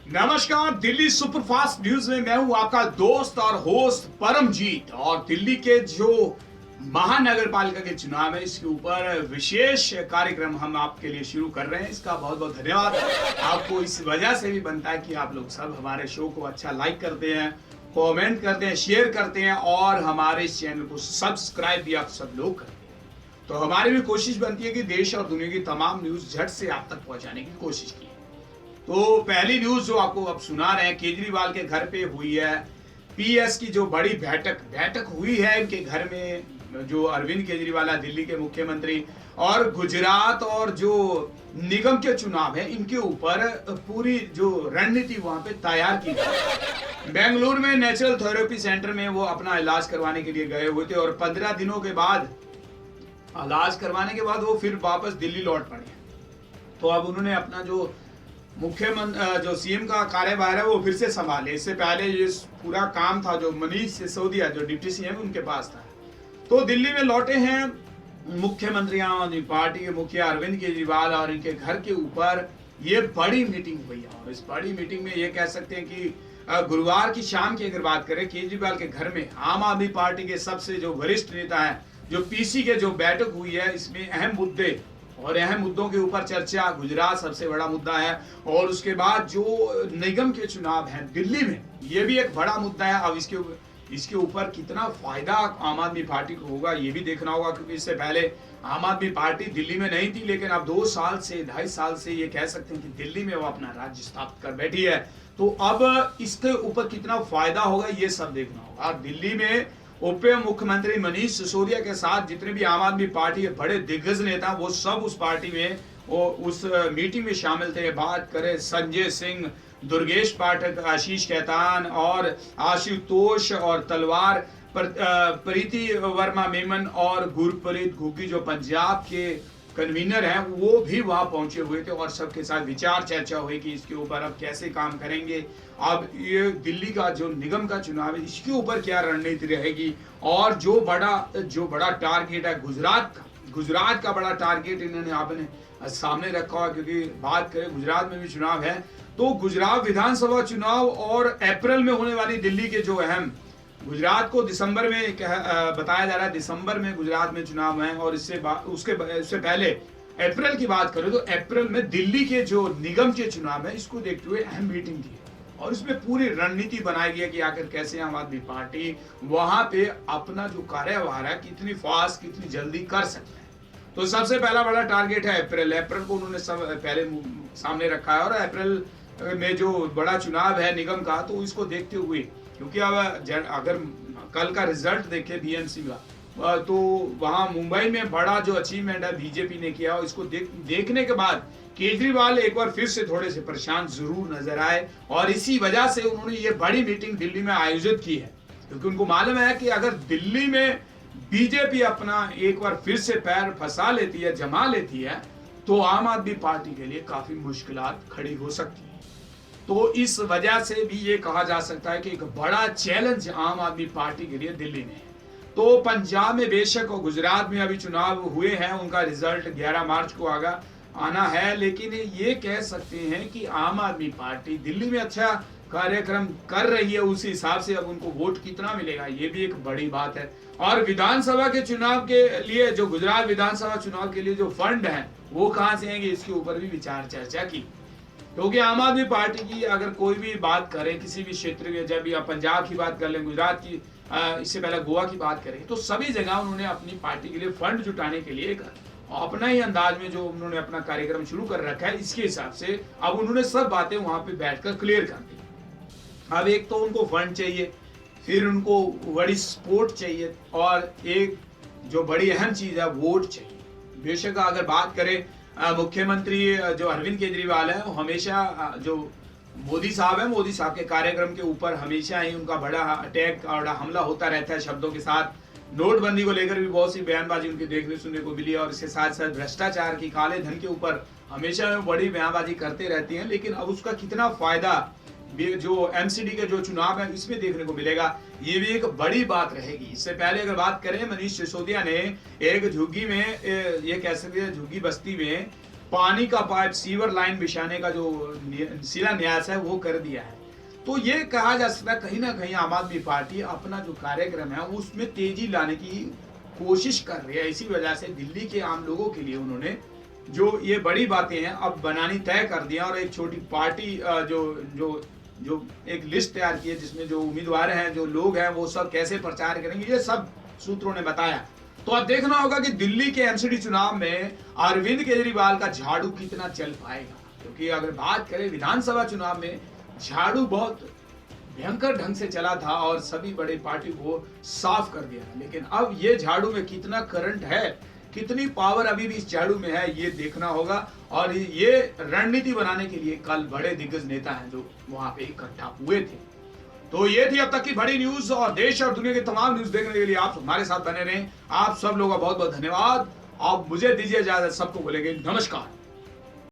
नमस्कार। Delhi superfast news में मैं हूं आपका दोस्त और होस्ट परमजीत। और दिल्ली के जो महानगर पालिका के चुनाव है इसके ऊपर विशेष कार्यक्रम हम आपके लिए शुरू कर रहे हैं। इसका बहुत बहुत धन्यवाद आपको इस वजह से भी बनता है कि आप लोग सब हमारे शो को अच्छा लाइक करते हैं, कमेंट करते हैं, शेयर करते हैं और हमारे इस चैनल को सब्सक्राइब भी आप सब लोग करते हैं। तो हमारी भी कोशिश बनती है कि देश और दुनिया की तमाम न्यूज झट से आप तक पहुंचाने की कोशिश की। तो पहली न्यूज जो आपको अब सुना रहे हैं, केजरीवाल के घर पे हुई है पीएस की जो बड़ी बैठक हुई है इनके घर में। जो अरविंद केजरीवाल है दिल्ली के मुख्यमंत्री, और गुजरात और जो निगम के चुनाव है इनके ऊपर पूरी जो रणनीति वहां पे तैयार की गई। बेंगलुरु में नेचुरल थेरेपी सेंटर में वो अपना इलाज करवाने के लिए गए हुए थे और 15 दिनों के बाद इलाज करवाने के बाद वो फिर वापस दिल्ली लौट पड़े। तो अब उन्होंने अपना जो मुख्यमंत्री जो सीएम का कार्यभार है वो फिर से संभाले। इससे पहले ये पूरा काम था जो मनीष सिसोदिया जो डिप्टी सीएम उनके पास था। तो दिल्ली में लौटे हैं मुख्यमंत्री आम आदमी पार्टी के मुखिया अरविंद केजरीवाल और इनके घर के ऊपर ये बड़ी मीटिंग हुई है। और इस बड़ी मीटिंग में ये कह सकते हैं कि गुरुवार की शाम की अगर बात करें, केजरीवाल के घर में आम आदमी पार्टी के सबसे जो वरिष्ठ नेता है जो पीसी के जो बैठक हुई है इसमें अहम मुद्दे और अहम मुद्दों के ऊपर चर्चा। गुजरात सबसे बड़ा मुद्दा है और उसके बाद जो निगम के चुनाव हैं दिल्ली में ये भी एक बड़ा मुद्दा है। अब इसके ऊपर कितना फायदा आम आदमी पार्टी को होगा ये भी देखना होगा, क्योंकि इससे पहले आम आदमी पार्टी दिल्ली में नहीं थी, लेकिन अब 2 साल से 2.5 साल से ये कह सकते हैं कि दिल्ली में वो अपना राज्य स्थापित कर बैठी है। तो अब इसके ऊपर कितना फायदा होगा ये सब देखना होगा। दिल्ली में उप मुख्यमंत्री मनीष सिसोदिया के साथ जितने भी आम आदमी पार्टी के बड़े दिग्गज नेता वो सब उस पार्टी में वो उस मीटिंग में शामिल थे। बात करें संजय सिंह, दुर्गेश पाठक, आशीष कैतान और आशुतोष और तलवार, प्रीति वर्मा मेमन और गुरप्रीत घुग्गी जो पंजाब के कन्वीनर हैं वो भी वहां पहुंचे हुए थे और सबके साथ विचार चर्चा हुई कि इसके ऊपर अब कैसे काम करेंगे। अब ये दिल्ली का जो निगम का चुनाव है इसके ऊपर क्या रणनीति रहेगी और जो बड़ा टारगेट है गुजरात का बड़ा टारगेट इन्होंने आपने सामने रखा है। क्योंकि बात करें गुजरात में भी चुनाव है तो गुजरात विधानसभा चुनाव और अप्रैल में होने वाली दिल्ली के जो अहम, गुजरात को दिसंबर में बताया जा रहा है, दिसंबर में गुजरात में चुनाव है और उससे पहले अप्रैल की बात करें तो अप्रैल में दिल्ली के जो निगम के चुनाव है इसको देखते हुए अहम मीटिंग की और इसमें पूरी रणनीति बनाई गई है कि आखिर कैसे आम आदमी पार्टी वहां पे अपना जो कार्यभार है कितनी फास्ट कितनी जल्दी कर सकते हैं। तो सबसे पहला बड़ा टारगेट है अप्रैल को उन्होंने पहले सामने रखा है और अप्रैल में जो बड़ा चुनाव है निगम का तो इसको देखते हुए, क्योंकि अब अगर कल का रिजल्ट देखे बीएमसी का तो वहां मुंबई में बड़ा जो अचीवमेंट है बीजेपी ने किया, इसको देखने के बाद केजरीवाल एक बार फिर से थोड़े से परेशान जरूर नजर आए और इसी वजह से उन्होंने ये बड़ी मीटिंग दिल्ली में आयोजित की है। क्योंकि उनको मालूम है कि अगर दिल्ली में बीजेपी अपना एक बार फिर से पैर फंसा लेती है, जमा लेती है, तो आम आदमी पार्टी के लिए काफी मुश्किलात खड़ी हो सकती है। तो इस वजह से भी ये कहा जा सकता है कि एक बड़ा चैलेंज आम आदमी पार्टी के लिए दिल्ली में है। तो पंजाब में बेशक और गुजरात में अभी चुनाव हुए हैं, उनका रिजल्ट 11 मार्च को आना है, लेकिन ये कह सकते हैं कि आम आदमी पार्टी दिल्ली में अच्छा कार्यक्रम कर रही है, उसी हिसाब से अब उनको वोट कितना मिलेगा ये भी एक बड़ी बात है। और विधानसभा के चुनाव के लिए जो गुजरात विधानसभा चुनाव के लिए जो फंड है वो कहां से आएंगे इसके ऊपर भी विचार चर्चा की। क्योंकि आम आदमी पार्टी की अगर कोई भी बात करें किसी भी क्षेत्र में, जब या पंजाब की बात कर लें, गुजरात की, इससे पहले गोवा की बात करें, तो सभी जगह उन्होंने अपनी पार्टी के लिए फंड जुटाने के लिए अपना ही अंदाज में जो उन्होंने अपना कार्यक्रम शुरू कर रखा है इसके हिसाब से अब उन्होंने सब बातें वहां पे बैठकर क्लियर कर दी। अब एक तो उनको फंड चाहिए, फिर उनको बड़ी सपोर्ट चाहिए और एक जो बड़ी अहम चीज है वोट चाहिए। बेशक अगर बात करें मुख्यमंत्री जो अरविंद केजरीवाल है वो हमेशा जो मोदी साहब के कार्यक्रम के ऊपर हमेशा ही उनका बड़ा अटैक और हमला होता रहता है शब्दों के साथ। नोटबंदी को लेकर भी बहुत सी बयानबाजी उनके देखने सुनने को मिली और इसके साथ साथ भ्रष्टाचार की, काले धन के ऊपर हमेशा बड़ी बयानबाजी करते रहती हैं। लेकिन अब उसका कितना फायदा जो एमसीडी के जो चुनाव है इसमें देखने को मिलेगा ये भी एक बड़ी बात रहेगी। इससे पहले अगर बात करें, मनीष सिसोदिया ने एक झुग्गी में, ये कह सकते हैं झुग्गी बस्ती में पानी का पाइप सीवर लाइन बिछाने का जो शिलान्यास है वो कर दिया है। तो ये कहा जा सकता है कहीं ना कहीं आम आदमी पार्टी अपना जो कार्यक्रम है उसमें तेजी लाने की कोशिश कर रही है। इसी वजह से दिल्ली के आम लोगों के लिए उन्होंने जो ये बड़ी बातें हैं अब बनानी तय कर दिया और एक छोटी पार्टी जो जो जो एक लिस्ट तैयार की है जिसमें जो उम्मीदवार हैं, जो लोग हैं, वो सब कैसे प्रचार करेंगे, ये सब सूत्रों ने बताया। तो अब देखना होगा कि दिल्ली के एमसीडी चुनाव में अरविंद केजरीवाल का झाड़ू कितना चल पाएगा, क्योंकि अगर बात करें विधानसभा चुनाव में झाड़ू बहुत भयंकर ढंग से चला था और सभी बड़े पार्टी को साफ कर दिया था। लेकिन अब ये झाड़ू में कितना करंट है, कितनी पावर अभी भी इस झाड़ू में है, ये देखना होगा। और ये रणनीति बनाने के लिए कल बड़े दिग्गज नेता हैं जो वहां पे इकट्ठा हुए थे। तो ये थी अब तक की बड़ी न्यूज और देश और दुनिया की तमाम न्यूज देखने के लिए आप हमारे साथ बने रहें। आप सब लोगों का बहुत बहुत धन्यवाद। आप मुझे दीजिए इजाजत, सबको बोलेंगे नमस्कार।